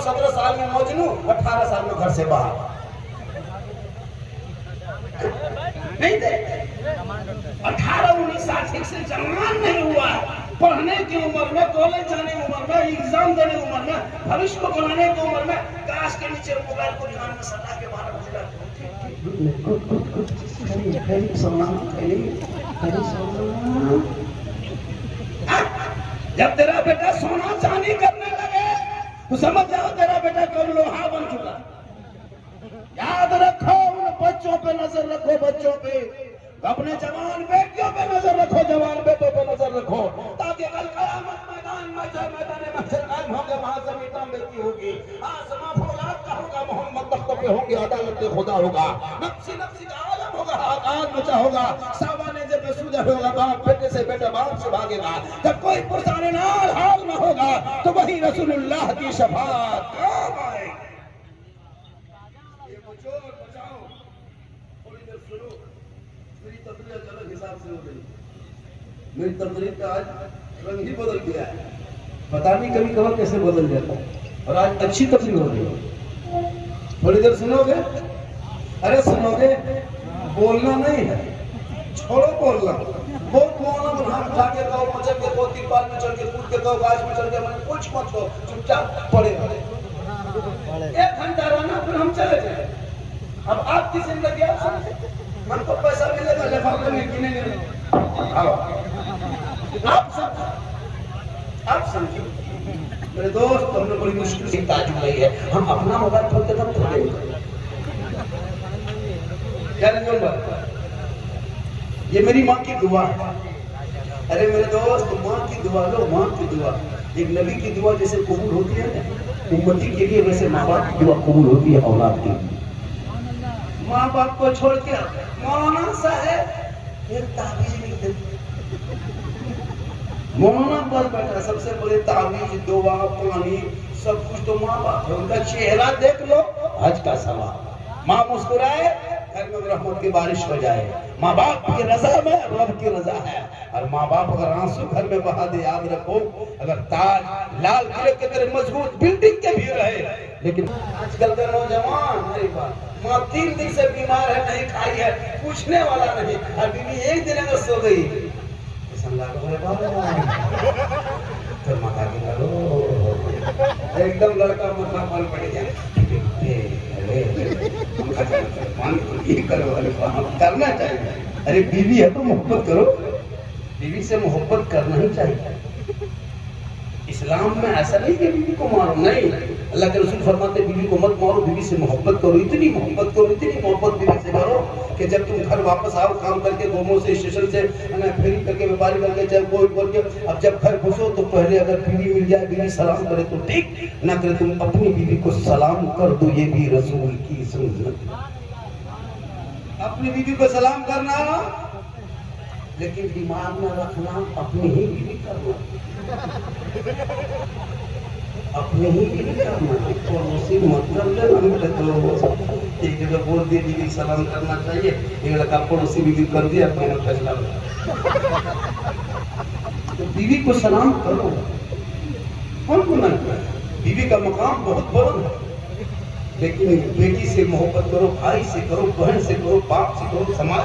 17 साल में मजनू, 18 साल में घर से बाहर। नहीं दे 18-19 साल ठीक से जवान नहीं हुआ, पढ़ने की उम्र में, कॉलेज जाने की उम्र में, एग्जाम देने की उम्र में, भविष्य को बनाने की उम्र में, काश के नीचे मोबाइल को ध्यान में सटा के 12 बजे जब तेरा बेटा सोना चांदी करने लगे तो समझ जाओ तेरा बेटा कब लोहा बन चुका। याद रखो, उन बच्चों पे नजर रखो, बच्चों पे, अपने जवान बेटियों पे नजर रखो, जवान बेटों पे नजर रखो, ताकि कल कयामत मैदान कायम होगा, वहां जमीन बेटी होगी, आसमां फौलाद का होगा, मोहम्मद तख्त पे होंगे, अदालत खुदा होगा, नफ्सी नफ्सी का आलम होगा, आकाश बचा होगा, सावाने जब बेसुदा होगा, बाप बेटे से, बेटा बाप से भागेगा, जब कोई पुरसाने नाल हाल न होगा तो वही रसूलुल्लाह की शफाअत काम आएगी। ये बचाओ, थोड़ी देर सुनो, मेरी तकरीर अलग हिसाब से हो गई, मेरी तकरीर का आज रंग ही बदल गया है, पता नहीं कभी कभार कैसे बदल जाता है, और आज अच्छी तकरीर हो गई। थोड़ी देर सुनोगे? अरे सुनोगे, बोलना नहीं है, छोड़ो बोलना, बहुत बोलना तो हाथ उठा के कहो, मचल के कहो, तिरपाल में चढ़ के, कूद के कहो, गाछ में चढ़ के, मैंने कुछ मत कहो, चुपचाप पड़े 1 घंटा रहना, फिर हम चले जाए। अब आपकी जिंदगी आप समझे, हमको पैसा मिलेगा, लिफाफे में गिनेंगे, आप समझो मेरे दोस्त, हमने बड़ी मुश्किल से ताजुब नहीं है, हम अपना मोबाइल खोलते तब थोड़े क्या नहीं, ये मेरी माँ की दुआ है। अरे मेरे दोस्त, माँ की दुआ लो, माँ की दुआ, एक नबी की दुआ जैसे कबूल होती है ना उम्मती के लिए, वैसे माँ बाप की दुआ कबूल होती है औलाद के लिए। माँ बाप को छोड़ के मौलाना साहब एक ताबीज लिख देते, मौलाना पर बैठा, सबसे बड़े ताबीज, दुआ, पानी, सब कुछ तो माँ बाप है, उनका चेहरा देख लो, हज का सवाल। माँ मुस्कुराए, घर में रहमत की बारिश हो जाए, माँ बाप की रजा में रब की रजा है, और माँ बाप अगर आंसू घर में बहा दे, याद रखो, अगर ताज लाल किले के तेरे मजबूत बिल्डिंग के भी रहे, लेकिन आजकल के नौजवान, अरे माँ 3 दिन से बीमार है, नहीं खाई है, पूछने वाला नहीं, और बीवी 1 दिन अगर सो गई तो माता की एकदम लड़का मथा पाल पड़ गया, करना चाहिए। अरे बीवी है तो मोहब्बत करो, बीवी से मोहब्बत करना ही चाहिए। इस्लाम में ऐसा नहीं कि बीवी को मारो, नहीं, अल्लाह के रसूल फरमाते बीवी को मत मारो, बीवी से मोहब्बत करो, इतनी मोहब्बत करो, इतनी मोहब्बत बीवी से करो कि जब तुम घर वापस आओ काम करके, घूमो से, स्टेशन से, फेरी करके, व्यापारी करके, चाहे कोई करके, अब जब घर घुसो तो पहले अगर बीवी मिल जाए, बीवी सलाम करे तो ठीक, ना करे तुम अपनी बीवी को सलाम कर दो, ये भी रसूल की सुन्नत। अपनी बीवी को सलाम करना, लेकिन दिमाग में रखना अपनी ही बीवी करना, अपने ही बीवी करना, पड़ोसी मतलब एक जगह बोल दिए बीवी सलाम करना चाहिए, एक लड़का पड़ोसी बीवी कर दिया, अपने फैसला तो बीवी को सलाम करो, कौन को ना करे, बीवी का मकाम बहुत बड़ा है, लेकिन बेटी से मोहब्बत करो, भाई से करो, बहन से करो, बाप से करो, समाज